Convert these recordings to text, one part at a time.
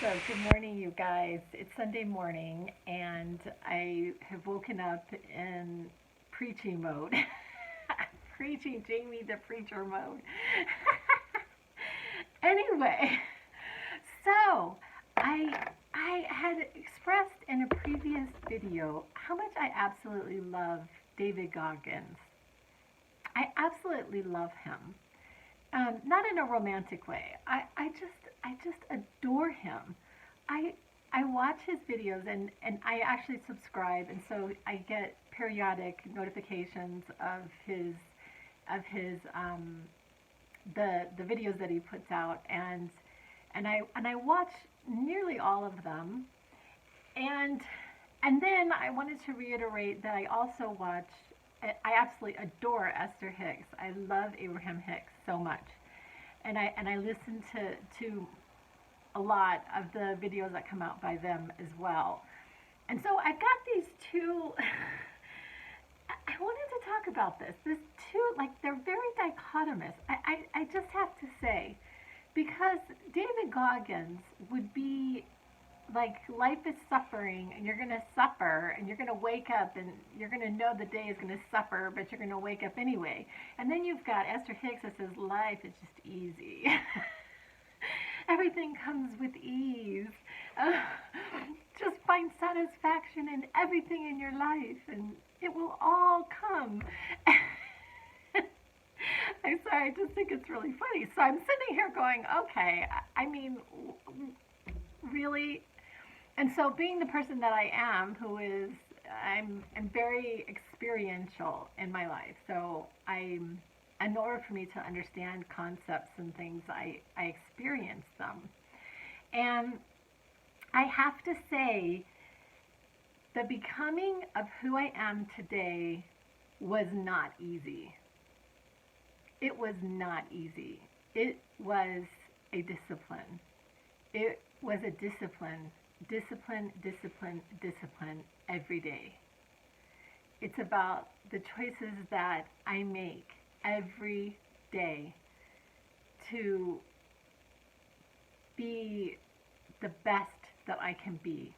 So, good morning, you guys. It's Sunday morning, and I have woken up in preaching mode. Preaching Jamie the preacher mode. Anyway, so I had expressed in a previous video how much I absolutely love David Goggins. I absolutely love him. Not in a romantic way. I just adore him. I I watch his videos and I actually subscribe, and so I get periodic notifications of his the videos that he puts out, and I watch nearly all of them, and and then I wanted to reiterate that I also watch. I absolutely adore Esther Hicks. I love Abraham Hicks so much, and I listen to a lot of the videos that come out by them as well. And so I've got these two. I wanted to talk about this. This two, like, they're very dichotomous. I just have to say, because David Goggins would be like, life is suffering, and you're going to suffer, and you're going to wake up, and you're going to know the day is going to suffer, but you're going to wake up anyway. And then you've got Esther Hicks that says life is just easy. Everything comes with ease. Uh, just find satisfaction in everything in your life, and it will all come. I'm sorry, I just think it's really funny. So I'm sitting here going, okay, I mean, really? And so, being the person that I am, who is, I'm very experiential in my life. So in order for me to understand concepts and things, I experience them. And I have to say, the becoming of who I am today was not easy. It was not easy. It was a discipline. It was a discipline, discipline, discipline, discipline every day. It's about the choices that I make every day to be the best that I can be,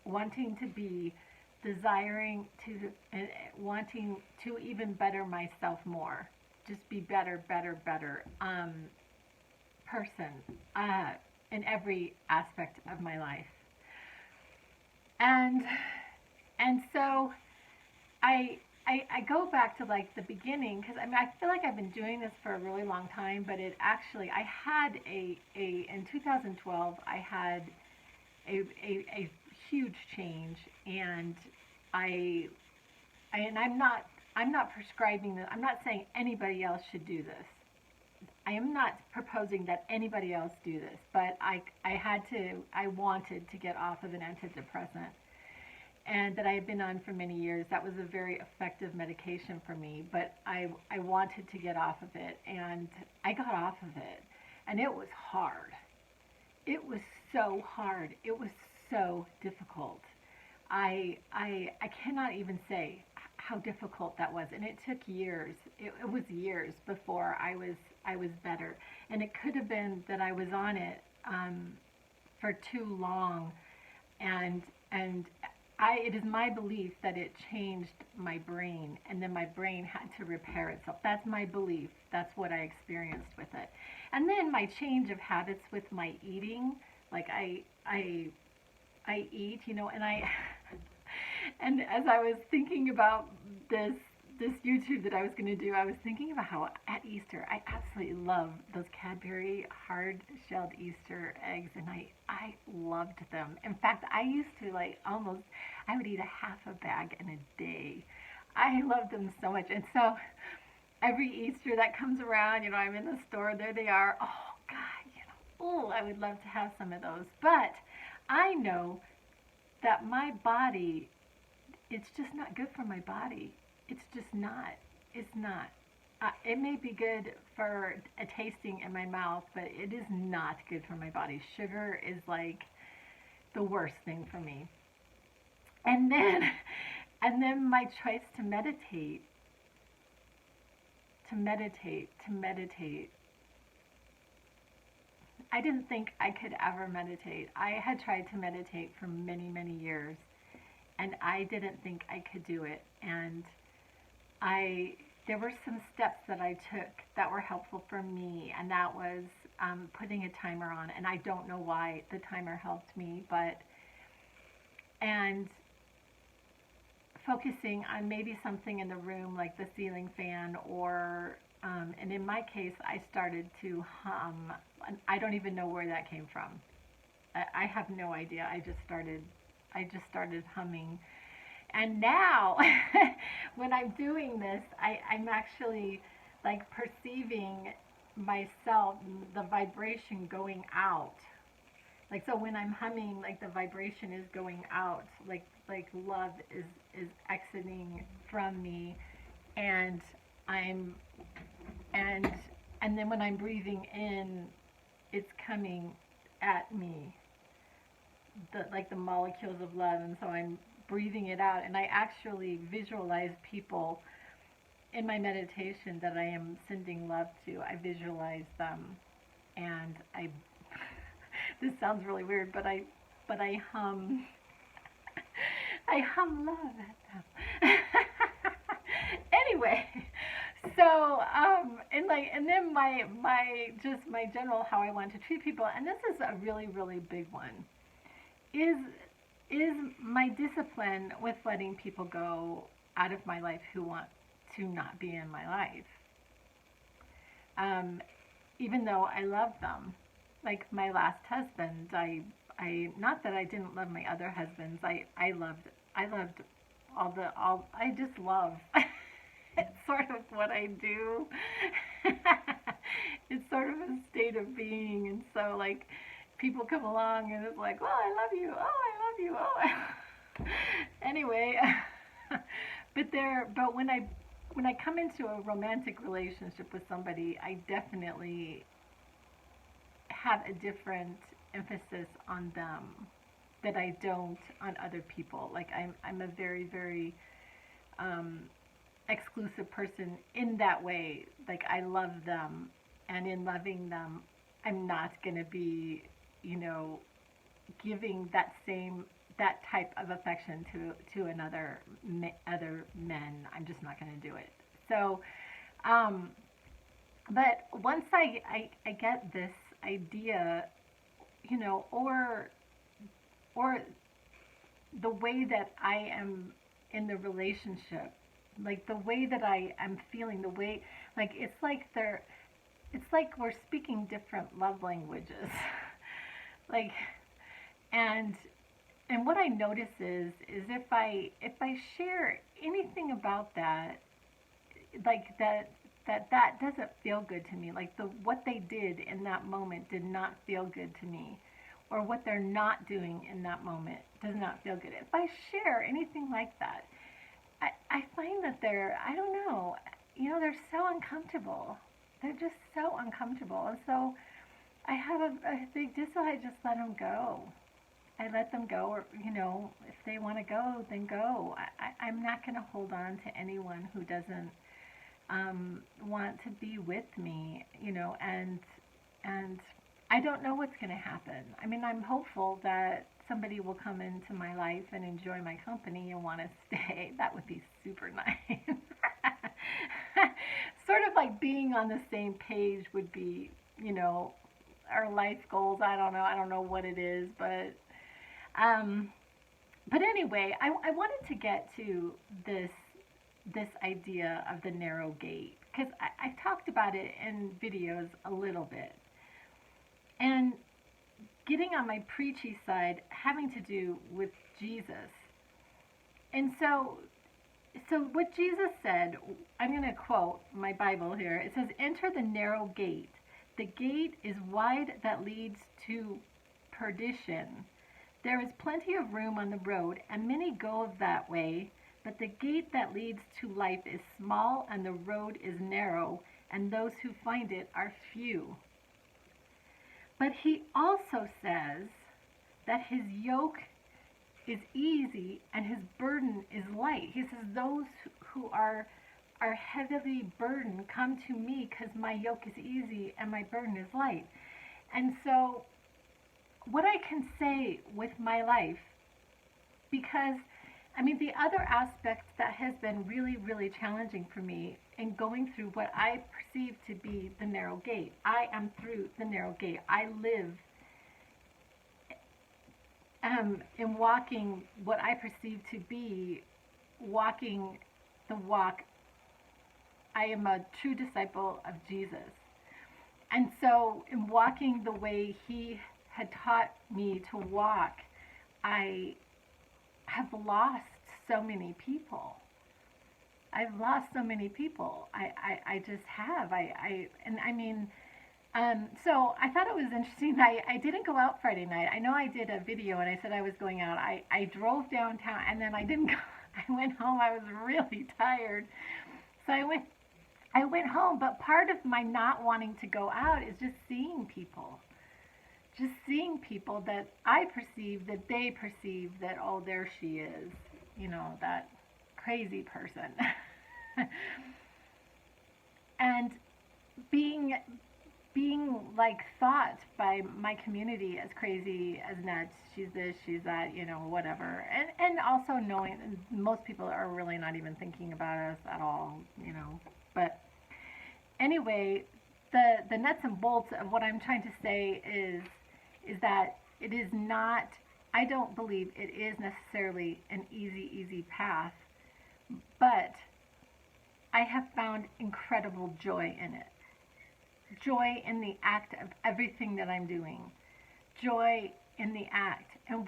wanting to be, desiring to, wanting to even better myself more, just be better, better, better person in every aspect of my life. And and so I go back to, like, the beginning, because I mean, I feel like I've been doing this for a really long time, but it actually, I had in 2012 I had a huge change, and I'm not prescribing this. I'm not saying anybody else should do this. I am not proposing that anybody else do this, but I wanted to get off of an antidepressant, and that I had been on for many years. That was a very effective medication for me, but I wanted to get off of it, and I got off of it, and it was hard. It was so hard. It was so difficult. I cannot even say how difficult that was, and it took years. It was years before I was better, and it could have been that I was on it for too long, and it is my belief that it changed my brain, and then my brain had to repair itself. That's my belief. That's what I experienced with it. And then my change of habits with my eating, like, I eat, and and as I was thinking about this YouTube that I was going to do, I was thinking about how at Easter I absolutely love those Cadbury hard-shelled Easter eggs, and I loved them. In fact, I used to, like, I would eat a half a bag in a day. I loved them so much, and so every Easter that comes around, I'm in the store, there they are. Oh God, oh, I would love to have some of those, but I know that my body, it's just not good for my body. It's just not. It's not. It may be good for a tasting in my mouth, but it is not good for my body. Sugar is like the worst thing for me. And then, and then my choice to meditate, to meditate, to meditate. I didn't think I could ever meditate. I had tried to meditate for many, many years, and I didn't think I could do it. And I there were some steps that I took that were helpful for me, and that was putting a timer on. And I don't know why the timer helped me, but and focusing on maybe something in the room like the ceiling fan, or and in my case, I started to hum. I don't even know where that came from. I have no idea. I just started humming. And now, when I'm doing this, I'm actually like perceiving myself, the vibration going out. Like, so when I'm humming, like the vibration is going out, like love is exiting from me, and I'm and and then when I'm breathing in, it's coming at me, like the molecules of love, and so I'm breathing it out, and I actually visualize people in my meditation that I am sending love to. I visualize them, and I this sounds really weird, but I hum I hum love at them. Anyway, so and then my general how I want to treat people, and this is a really, really big one, is my discipline with letting people go out of my life who want to not be in my life. Even though I love them. Like my last husband, I not that I didn't love my other husbands. I loved I just love. It's sort of what I do. It's sort of a state of being, and so like people come along and it's like, "Oh, I love you. Oh, I love you. Oh." Anyway, but when I come into a romantic relationship with somebody, I definitely have a different emphasis on them that I don't on other people. Like I'm a very, very exclusive person in that way. Like I love them, and in loving them, I'm not gonna be, giving that type of affection to other men. I'm just not gonna do it. So, but once I get this idea, or the way that I am in the relationship, like the way that I am feeling, the way, like it's like we're speaking different love languages. Like, and what I notice is if I share anything about that, like that doesn't feel good to me. Like what they did in that moment did not feel good to me, or what they're not doing in that moment does not feel good. If I share anything like that, I find that I don't know, they're so uncomfortable. They're just so uncomfortable. And so I have a big I just let them go. I let them go, or, if they want to go, then go. I'm not going to hold on to anyone who doesn't want to be with me, and I don't know what's going to happen. I mean, I'm hopeful that somebody will come into my life and enjoy my company and want to stay. That would be super nice. Sort of like being on the same page would be, our life goals. I don't know what it is, but anyway, I wanted to get to this idea of the narrow gate, because I talked about it in videos a little bit, and getting on my preachy side having to do with Jesus. And so what Jesus said, I'm going to quote my Bible here. It says, "Enter the narrow gate. The gate is wide that leads to perdition. There is plenty of room on the road, and many go that way. But the gate that leads to life is small, and the road is narrow, and those who find it are few." But he also says that his yoke is easy and his burden is light. He says, "Those who are heavily burdened, come to me, because my yoke is easy and my burden is light." And so, what I can say with my life, because I mean, the other aspect that has been really, really challenging for me in going through what I perceive to be the narrow gate. I am through the narrow gate. I live in walking what I perceive to be walking the walk. I am a true disciple of Jesus. And so, in walking the way he had taught me to walk, I have lost so many people. I've lost so many people. I just have. And I mean, so I thought it was interesting. I didn't go out Friday night. I know I did a video and I said I was going out. I drove downtown and then I didn't go. I went home. I was really tired. So I went home, but part of my not wanting to go out is just seeing people. Just seeing people that I perceive, that they perceive that, oh, there she is, that crazy person. And being like thought by my community as crazy, as nuts, she's this, she's that, whatever. And also knowing most people are really not even thinking about us at all, But anyway, the nuts and bolts of what I'm trying to say is that it is not, I don't believe it is necessarily an easy path, but I have found incredible joy in it. Joy in the act of everything that I'm doing. Joy in the act and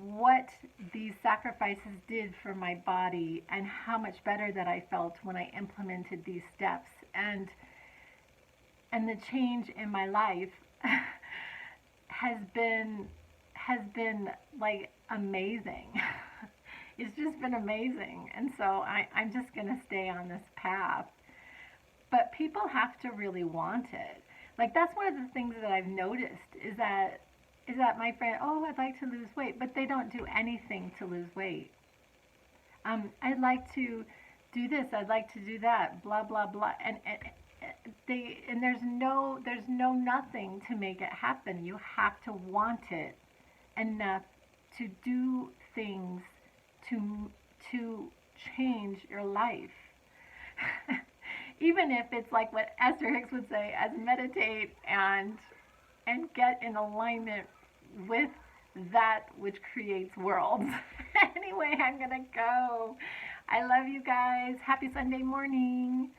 what these sacrifices did for my body and how much better that I felt when I implemented these steps and the change in my life has been like amazing. It's just been amazing. And so I'm just going to stay on this path. But people have to really want it. Like that's one of the things that I've noticed is that my friend, oh, I'd like to lose weight, but they don't do anything to lose weight. I'd like to do this, I'd like to do that, blah blah blah, and there's no nothing to make it happen. You have to want it enough to do things to change your life. Even if it's like what Esther Hicks would say, as meditate and get in alignment with that which creates worlds. Anyway, I'm gonna go. I love you guys. Happy Sunday morning.